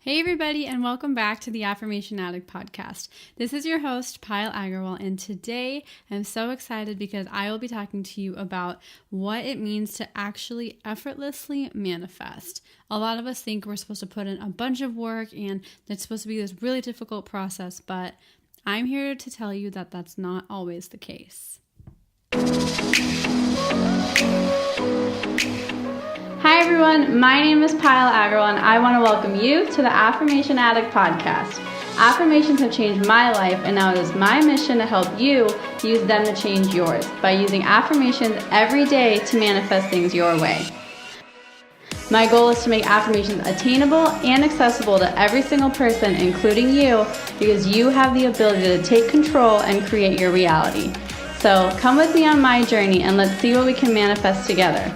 Hey everybody, and welcome back to the Affirmation Addict podcast. This is your host, Payal Agarwal, and today I'm so excited because I will be talking to you about what it means to actually effortlessly manifest. A lot of us think we're supposed to put in a bunch of work and it's supposed to be this really difficult process, but I'm here to tell you that that's not always the case. Hi everyone, my name is Payal Agarwal and I want to welcome you to the Affirmation Addict podcast. Affirmations have changed my life and now it is my mission to help you use them to change yours by using affirmations every day to manifest things your way. My goal is to make affirmations attainable and accessible to every single person, including you, because you have the ability to take control and create your reality. So come with me on my journey and let's see what we can manifest together.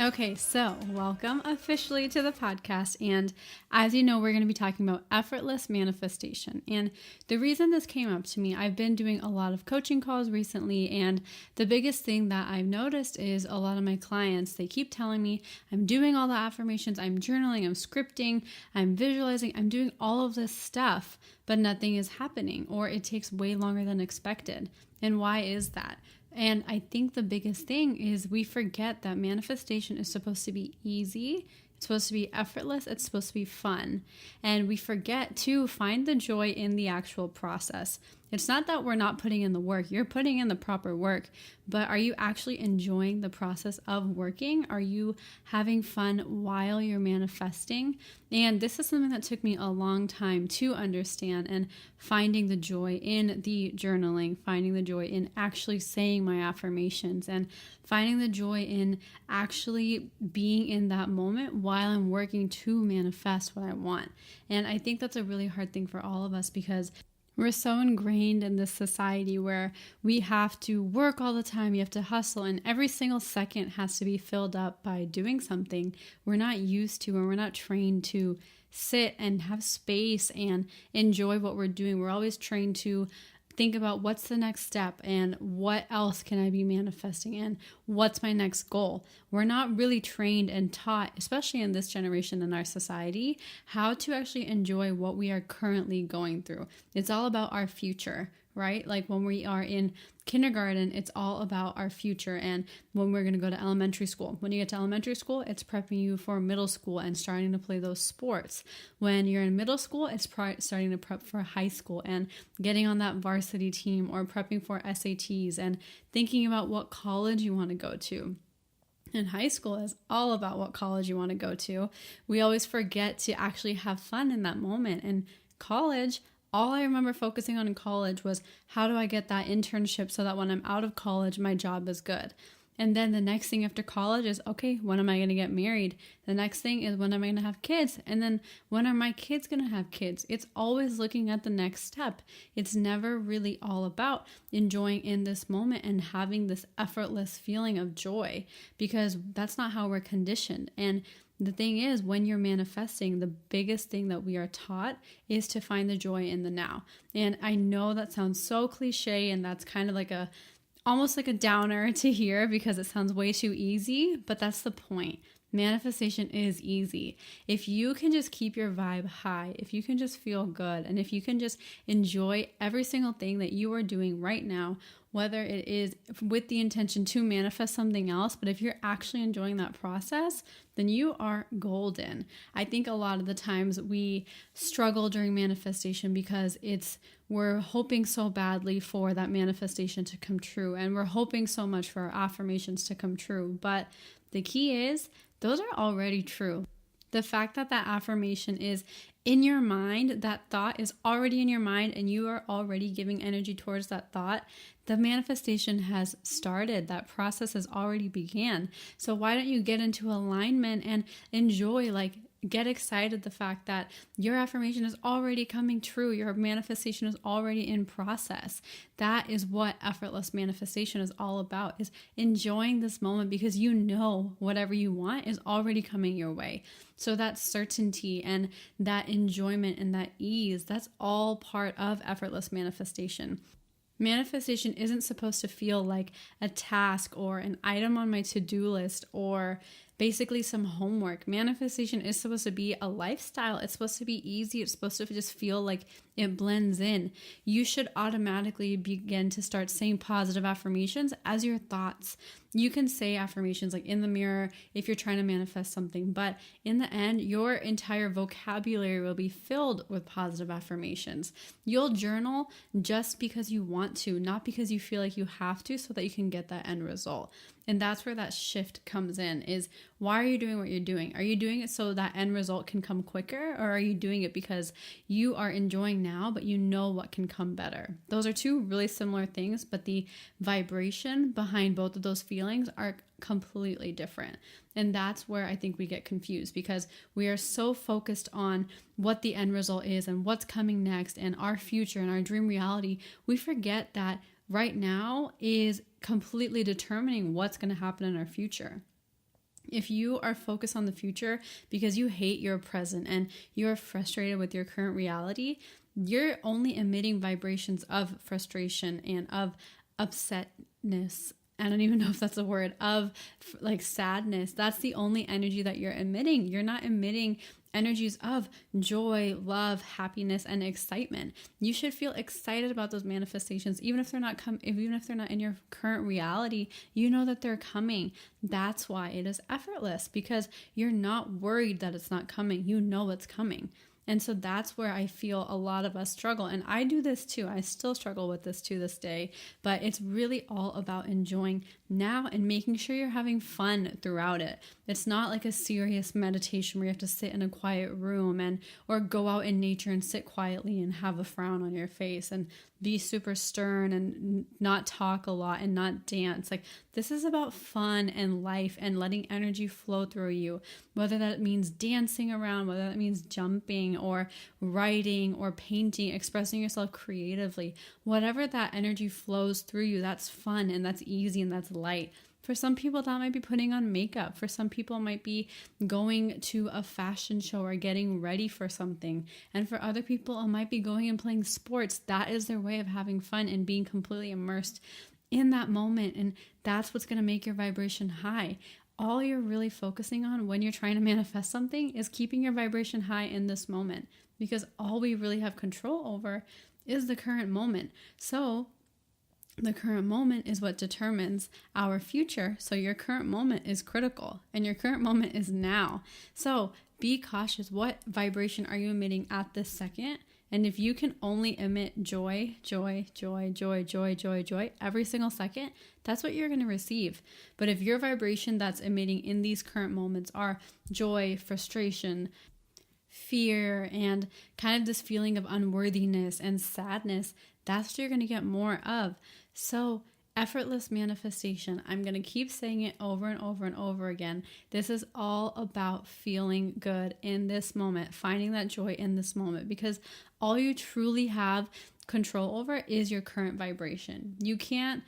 Okay, so welcome officially to the podcast, and as you know, we're going to be talking about effortless manifestation. And the reason this came up to me, I've been doing a lot of coaching calls recently, and the biggest thing that I've noticed is a lot of my clients, they keep telling me, I'm doing all the affirmations, I'm journaling, I'm scripting, I'm visualizing, I'm doing all of this stuff, but nothing is happening, or it takes way longer than expected. And why is that? And I think the biggest thing is we forget that manifestation is supposed to be easy. It's supposed to be effortless. It's supposed to be fun. And we forget to find the joy in the actual process. It's not that we're not putting in the work. You're putting in the proper work, but are you actually enjoying the process of working? Are you having fun while you're manifesting? And this is something that took me a long time to understand, and finding the joy in the journaling, finding the joy in actually saying my affirmations, and finding the joy in actually being in that moment while I'm working to manifest what I want. And I think that's a really hard thing for all of us because we're so ingrained in this society where we have to work all the time, you have to hustle, and every single second has to be filled up by doing something we're not used to, and we're not trained to sit and have space and enjoy what we're doing. We're always trained to think about what's the next step and what else can I be manifesting and what's my next goal. We're not really trained and taught, especially in this generation in our society, how to actually enjoy what we are currently going through. It's all about our future, right? Like when we are in kindergarten, it's all about our future. And when we're going to go to elementary school, when you get to elementary school, it's prepping you for middle school and starting to play those sports. When you're in middle school, it's starting to prep for high school and getting on that varsity team, or prepping for SATs and thinking about what college you want to go to. And high school is all about what college you want to go to. We always forget to actually have fun in that moment. And college, all I remember focusing on in college was how do I get that internship so that when I'm out of college, my job is good. And then the next thing after college is, okay, when am I going to get married? The next thing is, when am I going to have kids? And then when are my kids going to have kids? It's always looking at the next step. It's never really all about enjoying in this moment and having this effortless feeling of joy, because that's not how we're conditioned. And the thing is, when you're manifesting, the biggest thing that we are taught is to find the joy in the now. And I know that sounds so cliche, and that's kind of like almost like a downer to hear because it sounds way too easy, but that's the point. Manifestation is easy. If you can just keep your vibe high, if you can just feel good, and if you can just enjoy every single thing that you are doing right now, whether it is with the intention to manifest something else, but if you're actually enjoying that process, then you are golden. I think a lot of the times we struggle during manifestation because we're hoping so badly for that manifestation to come true, and we're hoping so much for our affirmations to come true. But the key is, those are already true. The fact that that affirmation is in your mind, that thought is already in your mind, and you are already giving energy towards that thought, the manifestation has started. That process has already began. So why don't you get into alignment and enjoy, get excited the fact that your affirmation is already coming true. Your manifestation is already in process. That is what effortless manifestation is all about, is enjoying this moment because you know whatever you want is already coming your way. So that certainty and that enjoyment and that ease, that's all part of effortless manifestation. Manifestation isn't supposed to feel like a task or an item on my to-do list or basically some homework. Manifestation is supposed to be a lifestyle. It's supposed to be easy. It's supposed to just feel like it blends in. You should automatically begin to start saying positive affirmations as your thoughts. You can say affirmations like in the mirror if you're trying to manifest something, but in the end, your entire vocabulary will be filled with positive affirmations. You'll journal just because you want to, not because you feel like you have to, so that you can get that end result. And that's where that shift comes in, is why are you doing what you're doing? Are you doing it so that end result can come quicker, or are you doing it because you are enjoying now, but you know what can come better? Those are two really similar things, but the vibration behind both of those feelings are completely different. And that's where I think we get confused, because we are so focused on what the end result is and what's coming next and our future and our dream reality. We forget that right now is completely determining what's going to happen in our future. If you are focused on the future because you hate your present and you're frustrated with your current reality, you're only emitting vibrations of frustration and of upsetness. I don't even know if that's a word, of like sadness. That's the only energy that you're emitting. You're not emitting energies of joy, love, happiness, and excitement. You should feel excited about those manifestations, even if they're not in your current reality. You know that they're coming. That's why it is effortless, because you're not worried that it's not coming. You know it's coming. And so that's where I feel a lot of us struggle. And I do this too. I still struggle with this to this day. But it's really all about enjoying now and making sure you're having fun throughout it. It's not like a serious meditation where you have to sit in a quiet room or go out in nature and sit quietly and have a frown on your face and be super stern and not talk a lot and not dance. Like, this is about fun and life and letting energy flow through you, whether that means dancing around, whether that means jumping or writing or painting, expressing yourself creatively. Whatever that energy flows through you, that's fun and that's easy and that's light. For some people, that might be putting on makeup. For some people, it might be going to a fashion show or getting ready for something. And for other people, it might be going and playing sports. That is their way of having fun and being completely immersed in that moment. And that's what's going to make your vibration high. All you're really focusing on when you're trying to manifest something is keeping your vibration high in this moment, because all we really have control over is the current moment. So the current moment is what determines our future. So your current moment is critical, and your current moment is now. So be cautious. What vibration are you emitting at this second? And if you can only emit joy, joy, joy, joy, joy, joy, joy every single second, that's what you're going to receive. But if your vibration that's emitting in these current moments are joy, frustration, fear, and kind of this feeling of unworthiness and sadness, that's what you're going to get more of. So effortless manifestation, I'm going to keep saying it over and over and over again. This is all about feeling good in this moment, finding that joy in this moment, because all you truly have control over is your current vibration. You can't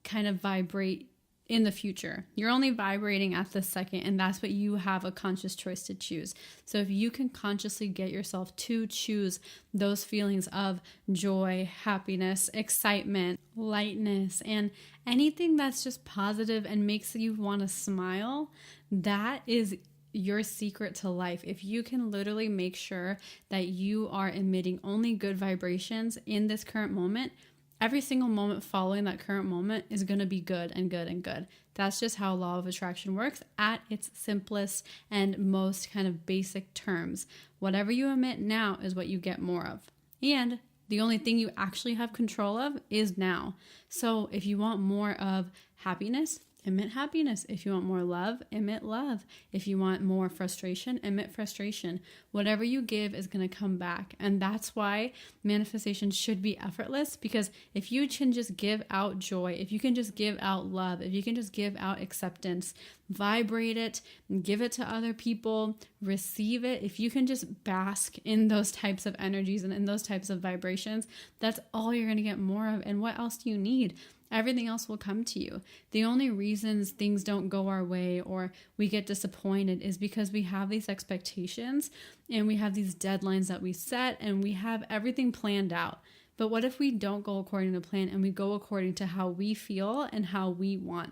kind of vibrate in the future. You're only vibrating at this second, and that's what you have a conscious choice to choose. So if you can consciously get yourself to choose those feelings of joy, happiness, excitement, lightness, and anything that's just positive and makes you want to smile, that is your secret to life. If you can literally make sure that you are emitting only good vibrations in this current moment, every single moment following that current moment is going to be good and good and good. That's just how law of attraction works at its simplest and most kind of basic terms. Whatever you emit now is what you get more of. And the only thing you actually have control of is now. So if you want more of happiness, emit happiness. If you want more love, emit love. If you want more frustration, emit frustration. Whatever you give is going to come back. And that's why manifestation should be effortless, because if you can just give out joy, if you can just give out love, if you can just give out acceptance, vibrate it, give it to other people, receive it. If you can just bask in those types of energies and in those types of vibrations, that's all you're going to get more of. And what else do you need? Everything else will come to you. The only reasons things don't go our way or we get disappointed is because we have these expectations and we have these deadlines that we set and we have everything planned out. But what if we don't go according to plan and we go according to how we feel and how we want?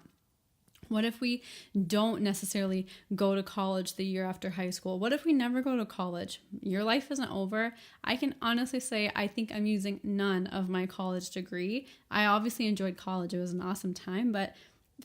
What if we don't necessarily go to college the year after high school? What if we never go to college? Your life isn't over. I can honestly say I think I'm using none of my college degree. I obviously enjoyed college. It was an awesome time, but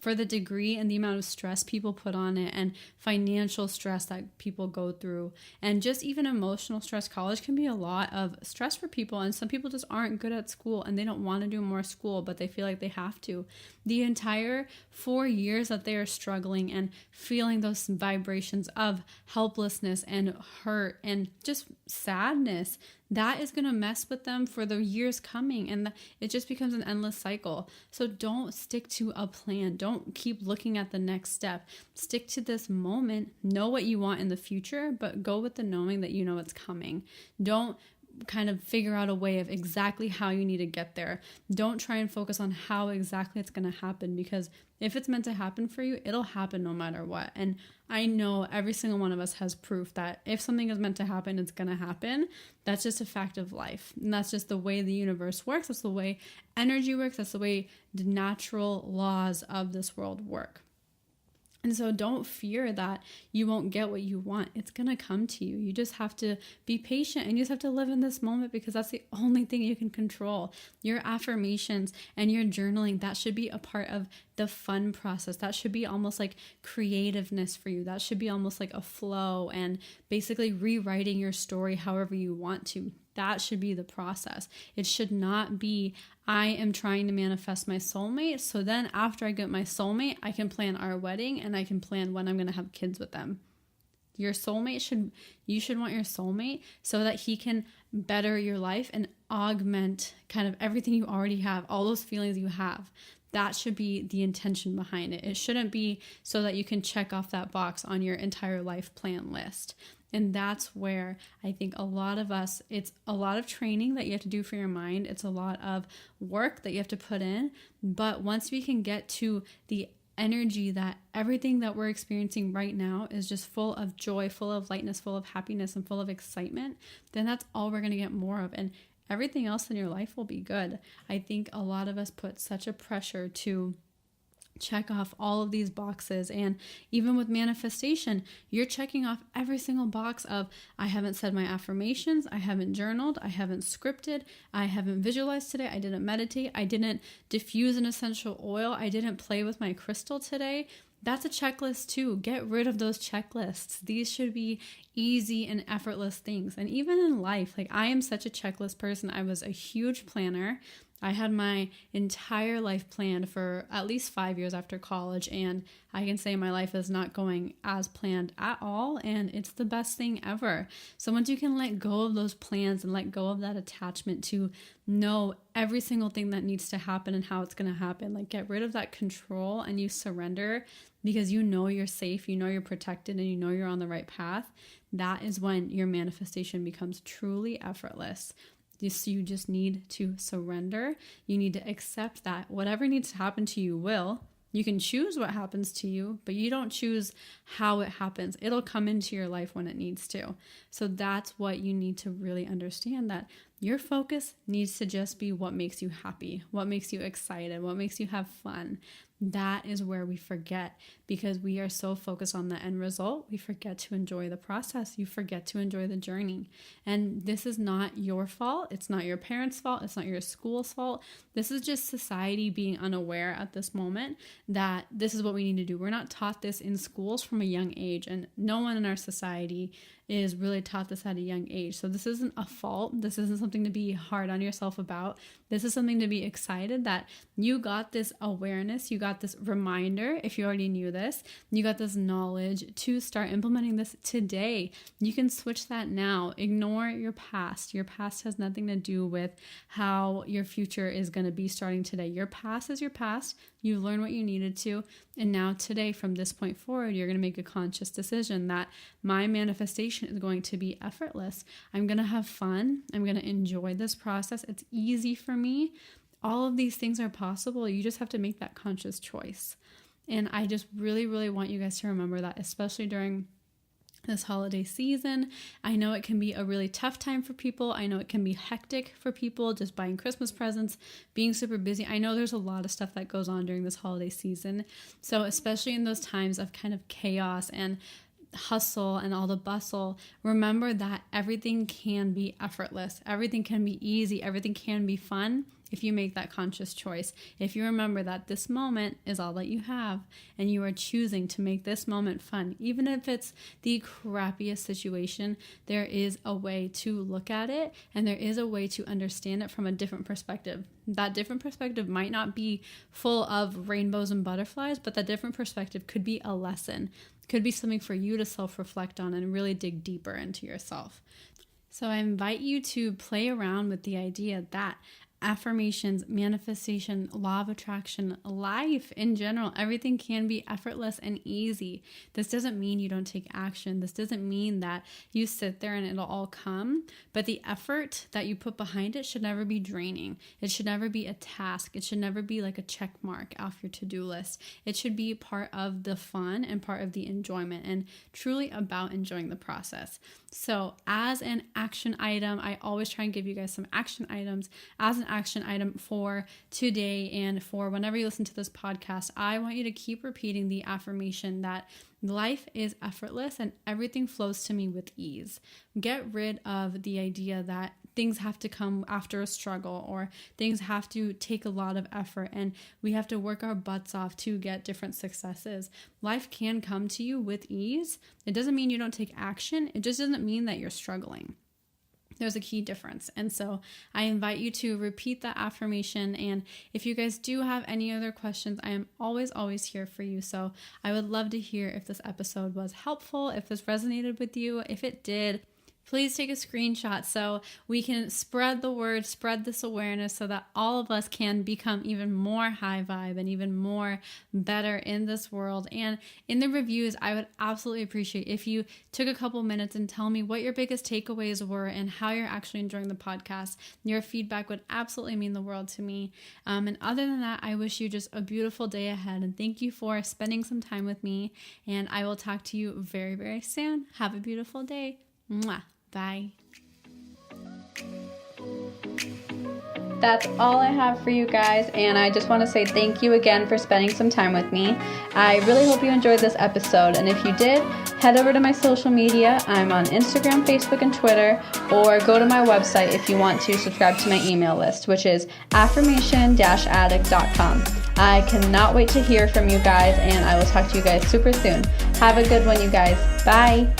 for the degree and the amount of stress people put on it and financial stress that people go through and just even emotional stress, college can be a lot of stress for people. And some people just aren't good at school and they don't want to do more school, but they feel like they have to. The entire 4 years that they are struggling and feeling those vibrations of helplessness and hurt and just sadness, that is going to mess with them for the years coming, and it just becomes an endless cycle. So don't stick to a plan. Don't keep looking at the next step. Stick to this moment. Know what you want in the future, but go with the knowing that you know it's coming. Don't kind of figure out a way of exactly how you need to get there. Don't try and focus on how exactly it's going to happen, because if it's meant to happen for you, it'll happen no matter what. And I know every single one of us has proof that if something is meant to happen, it's going to happen. That's just a fact of life. And that's just the way the universe works. That's the way energy works. That's the way the natural laws of this world work. And so don't fear that you won't get what you want. It's going to come to you. You just have to be patient, and you just have to live in this moment, because that's the only thing you can control. Your affirmations and your journaling, that should be a part of the fun process. That should be almost like creativeness for you. That should be almost like a flow and basically rewriting your story however you want to. That should be the process. It should not be, I am trying to manifest my soulmate, so then after I get my soulmate, I can plan our wedding and I can plan when I'm going to have kids with them. Your soulmate you should want your soulmate so that he can better your life and augment kind of everything you already have, all those feelings you have. That should be the intention behind it. It shouldn't be so that you can check off that box on your entire life plan list. And that's where I think a lot of us, it's a lot of training that you have to do for your mind. It's a lot of work that you have to put in. But once we can get to the energy that everything that we're experiencing right now is just full of joy, full of lightness, full of happiness, and full of excitement, then that's all we're going to get more of. And everything else in your life will be good. I think a lot of us put such a pressure to check off all of these boxes. And even with manifestation, you're checking off every single box of, I haven't said my affirmations, I haven't journaled, I haven't scripted, I haven't visualized today, I didn't meditate, I didn't diffuse an essential oil, I didn't play with my crystal today. That's a checklist too. Get rid of those checklists. These should be easy and effortless things. And even in life, like I am such a checklist person. I was a huge planner. I had my entire life planned for at least 5 years after college, and I can say my life is not going as planned at all, and it's the best thing ever. So once you can let go of those plans and let go of that attachment to know every single thing that needs to happen and how it's going to happen, like get rid of that control and you surrender because you know you're safe, you know you're protected, and you know you're on the right path, that is when your manifestation becomes truly effortless. You just need to surrender. You need to accept that whatever needs to happen to you will. You can choose what happens to you, but you don't choose how it happens. It'll come into your life when it needs to. So that's what you need to really understand, that your focus needs to just be what makes you happy, what makes you excited, what makes you have fun. That is where we forget, because we are so focused on the end result, we forget to enjoy the process. You forget to enjoy the journey. And this is not your fault. It's not your parents' fault. It's not your school's fault. This is just society being unaware at this moment that this is what we need to do. We're not taught this in schools from a young age, and no one in our society is really taught this at a young age. So this isn't a fault. This isn't something to be hard on yourself about. This is something to be excited that you got this awareness, you got this reminder, if you already knew this, you got this knowledge to start implementing this today. You can switch that now. Ignore your past. Your past has nothing to do with how your future is going to be starting today. Your past is your past. You learned what you needed to. And now today, from this point forward, you're going to make a conscious decision that my manifestation is going to be effortless. I'm going to have fun. I'm going to enjoy this process. It's easy for me. All of these things are possible. You just have to make that conscious choice. And I just really, really want you guys to remember that, especially during this holiday season. I know it can be a really tough time for people. I know it can be hectic for people just buying Christmas presents, being super busy. I know there's a lot of stuff that goes on during this holiday season. So especially in those times of kind of chaos and hustle and all the bustle, remember that everything can be effortless. Everything can be easy. Everything can be fun if you make that conscious choice. If you remember that this moment is all that you have and you are choosing to make this moment fun, even if it's the crappiest situation, there is a way to look at it and there is a way to understand it from a different perspective. That different perspective might not be full of rainbows and butterflies, but that different perspective could be a lesson, could be something for you to self-reflect on and really dig deeper into yourself. So I invite you to play around with the idea that affirmations, manifestation, law of attraction, life in general, everything can be effortless and easy. This doesn't mean you don't take action. This doesn't mean that you sit there and it'll all come, but the effort that you put behind it should never be draining. It should never be a task. It should never be like a check mark off your to-do list. It should be part of the fun and part of the enjoyment and truly about enjoying the process. So as an action item, I always try and give you guys some action items. As an action item for today and for whenever you listen to this podcast, I want you to keep repeating the affirmation that life is effortless and everything flows to me with ease. Get rid of the idea that things have to come after a struggle or things have to take a lot of effort and we have to work our butts off to get different successes. Life can come to you with ease. It doesn't mean you don't take action. It just doesn't mean that you're struggling. There's a key difference. And so I invite you to repeat that affirmation. And if you guys do have any other questions, I am always here for you. So I would love to hear if this episode was helpful, if this resonated with you. If it did, please take a screenshot so we can spread the word, spread this awareness so that all of us can become even more high vibe and even more better in this world. And in the reviews, I would absolutely appreciate if you took a couple minutes and tell me what your biggest takeaways were and how you're actually enjoying the podcast. Your feedback would absolutely mean the world to me. And other than that, I wish you just a beautiful day ahead. And thank you for spending some time with me. And I will talk to you very, very soon. Have a beautiful day. Mwah. Bye. That's all I have for you guys, and I just want to say thank you again for spending some time with me. I really hope you enjoyed this episode, and if you did, head over to my social media. I'm on Instagram, Facebook, and Twitter, or go to my website if you want to subscribe to my email list, which is affirmation-addict.com. I cannot wait to hear from you guys, and I will talk to you guys super soon. Have a good one, you guys. Bye.